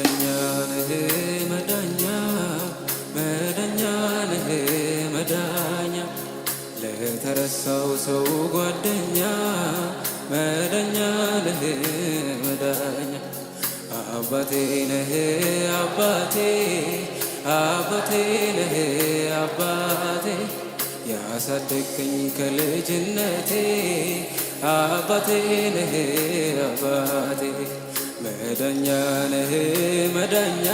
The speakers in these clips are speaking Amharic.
መዳኛ ነህ መዳኛ መዳኛ ነህ መዳኛ ለተረሳው ሰው ጓደኛ መዳኛ ነህ መዳኛ አባቴ ነህ አባቴ አባቴ ነህ አባቴ ያሳደግከኝ ከልጅነቴ አባቴ ነህ አባቴ መዳኛ ነህ መዳኛ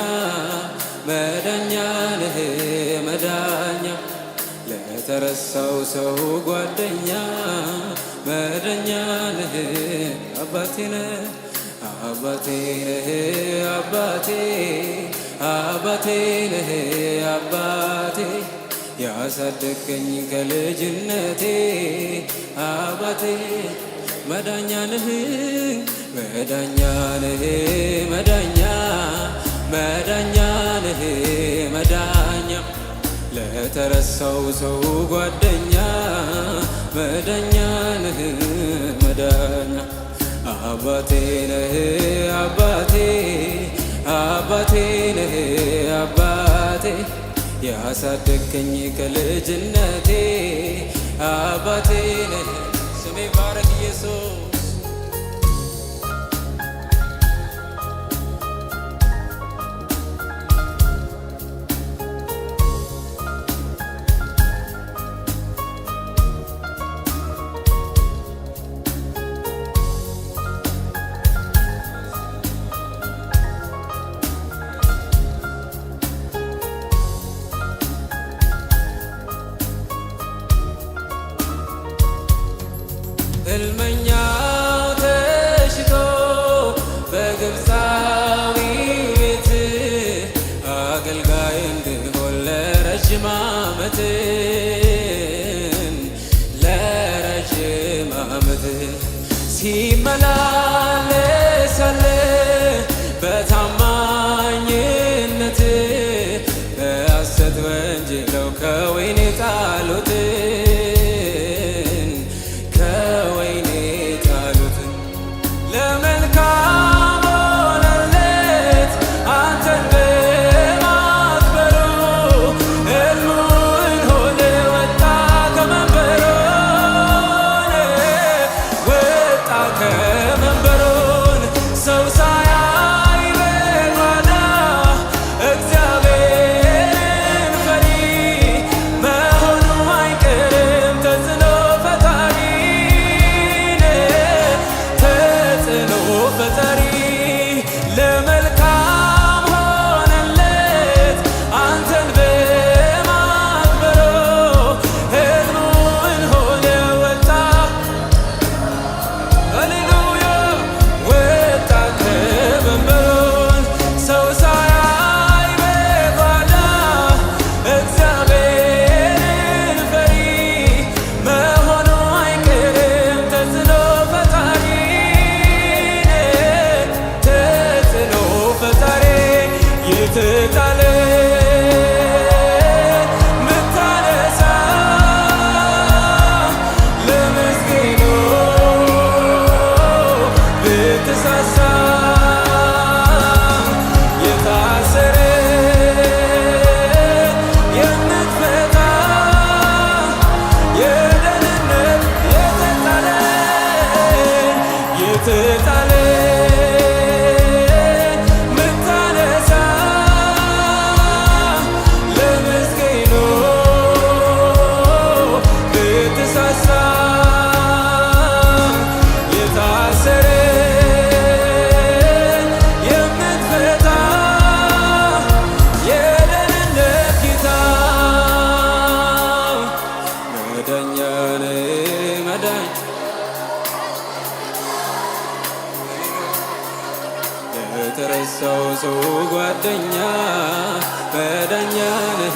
መዳኛ ነህ መዳኛ ለተረሳው ሰው ጓደኛ መዳኛ ነህ አባቴ ነህ አባቴ ነህ አባቴ አባቴ ነህ አባቴ ያሳደገኝ ከልጅነቴ አባቴ መዳኛ ነህ መዳኛ ነህ መዳኛ መዳኛ ነህ መዳኛ ለተረሳው ሰው ጓደኛ መዳኛ ነህ መዳኛ አባቴ ነህ አባቴ አባቴ ነህ አባቴ ያሳደገኝ ከልጅነቴ አባቴ ነህ ስሜ ባረክ ኢየሱስ ሕልመኛው ተሽቶ በግብፃዊ ቤት አገልጋይ እንድሆን ለረጅም ዓመት ሲመላለስ አለ በታማኝነት በሐሰት ወንጅለው ከወይኔ ጣሉት የተረሳው ሰው ጓደኛ መዳኛ ነህ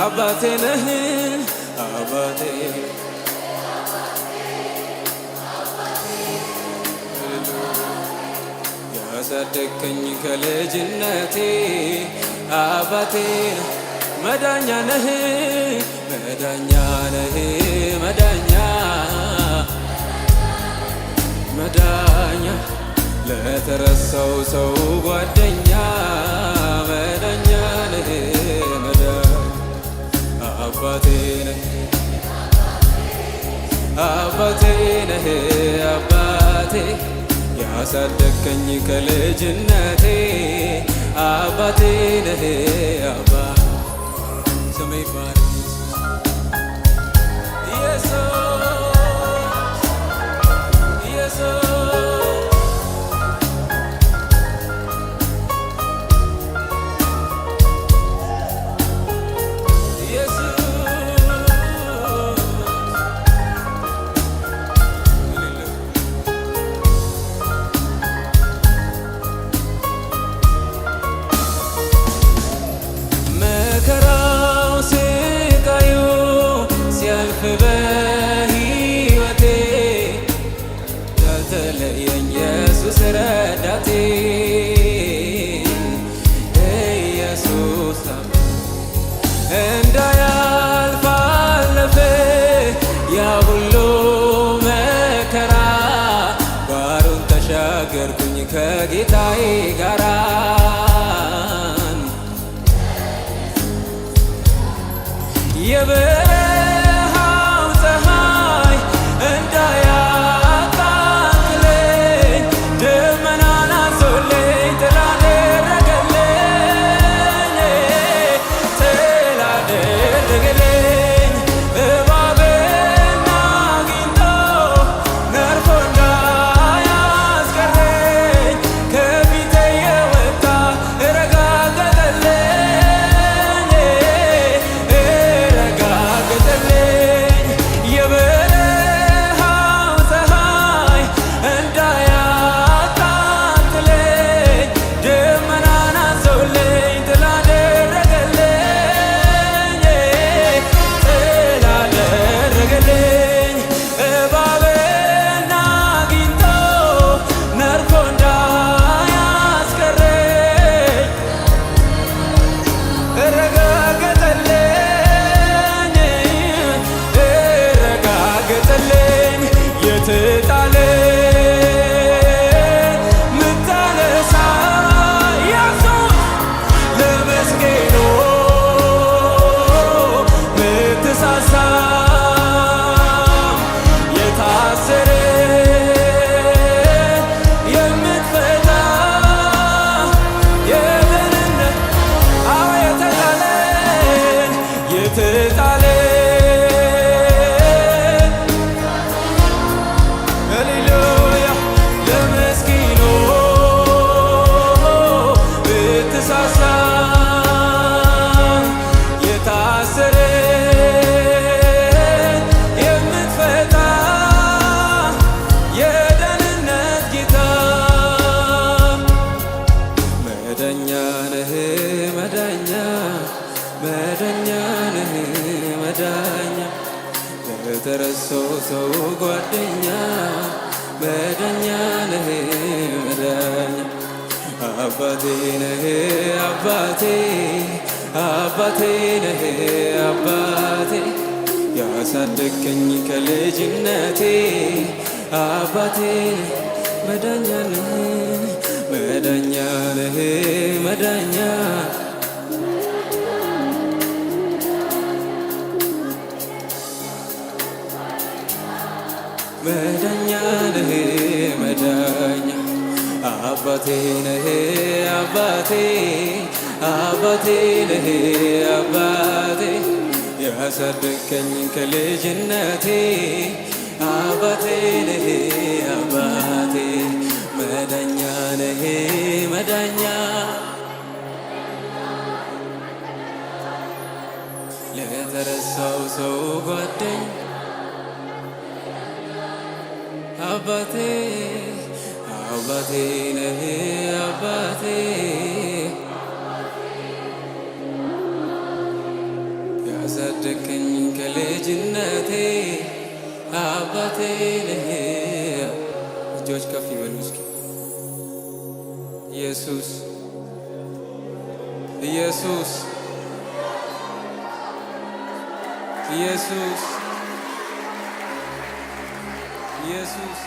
አባቴ ነህ አባቴ ያሳደገኝ ከልጅነቴ አባቴ መዳኛ ነህ መዳኛ ነህ መዳኛ መዳኛ ለተረሳው ሰው ጓደኛ አባቴ ነህ አባቴ ነህ አባቴ ያሳደግከኝ ከልጅነቴ አባቴ ነህ አባ ስሜ ይባረክ በሕይወቴ ያልተለየኝ ኢየሱስ ረዳቴ ኢየሱስ እንዳያልፍ አለፈ ያ ሁሉ መከራ ባሩን ተሻገርኩኝ ከጌታዬ ጋራ መዳኛ ነህ መዳኛ ለተረሳው ሰው ጓደኛ መዳኛ ነህ መዳኛ አባቴ ነህ አባቴ አባቴ ነህ አባቴ ያሳደግከኝ ከልጅነቴ አባቴ መዳኛ ነህ መዳኛ ነህ መዳኛ መዳኛ ነህ መዳኛ አባቴ ነህ አባቴ አባቴ ነህ አባቴ ያሳደግከኝ ከልጅነቴ አባቴ ነህ አባቴ መዳኛ ነህ መዳኛ ለተረሳው ሰው ጓደኛ አባቴ አባቴ ነህ አባቴ ያሳደግከኝ ከልጅነቴ አባቴ ነህ። እጆች ከፍ ይበሉ እስኪ። ኢየሱስ ኢየሱስ ኢየሱስ ኢየሱስ